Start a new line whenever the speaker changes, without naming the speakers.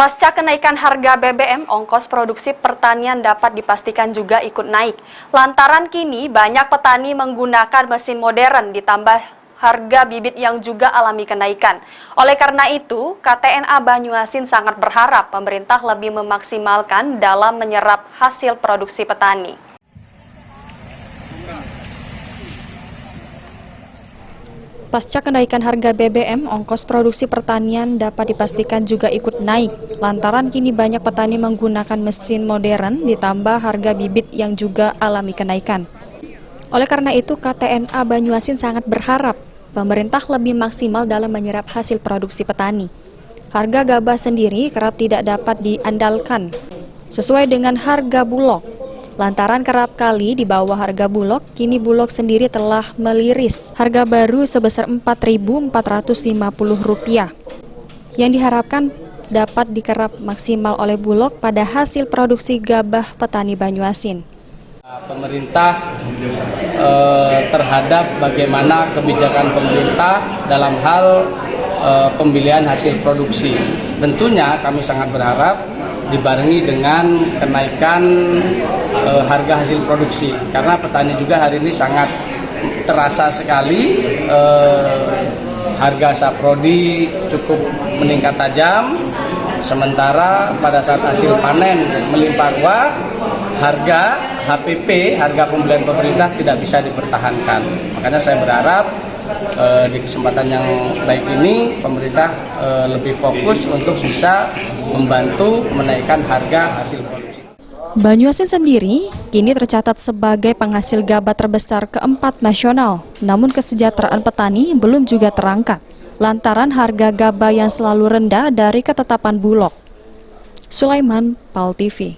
Pasca kenaikan harga BBM, ongkos produksi pertanian dapat dipastikan juga ikut naik. Lantaran kini banyak petani menggunakan mesin modern ditambah harga bibit yang juga alami kenaikan. Oleh karena itu, KTNA Banyuasin sangat berharap pemerintah lebih memaksimalkan dalam menyerap hasil produksi petani. Pasca kenaikan harga BBM, ongkos produksi pertanian dapat dipastikan juga ikut naik. Lantaran kini banyak petani menggunakan mesin modern ditambah harga bibit yang juga alami kenaikan. Oleh karena itu, KTNA Banyuasin sangat berharap pemerintah lebih maksimal dalam menyerap hasil produksi petani. Harga gabah sendiri kerap tidak dapat diandalkan sesuai dengan harga bulog. Lantaran kerap kali di bawah harga bulog, kini bulog sendiri telah meliris harga baru sebesar Rp4.450 yang diharapkan dapat dikerap maksimal oleh bulog pada hasil produksi gabah petani Banyuasin.
Pemerintah terhadap bagaimana kebijakan pemerintah dalam hal pemilihan hasil produksi. Tentunya kami sangat berharap dibarengi dengan kenaikan harga hasil produksi, karena petani juga hari ini sangat terasa sekali harga saprodi cukup meningkat tajam, sementara pada saat hasil panen melimpah ruah, harga HPP, harga pembelian pemerintah tidak bisa dipertahankan. Makanya saya berharap di kesempatan yang baik ini pemerintah lebih fokus untuk bisa membantu menaikkan harga hasil produksi.
Banyuasin sendiri kini tercatat sebagai penghasil gabah terbesar keempat nasional, namun kesejahteraan petani belum juga terangkat lantaran harga gabah yang selalu rendah dari ketetapan bulog. Sulaiman, PAL TV.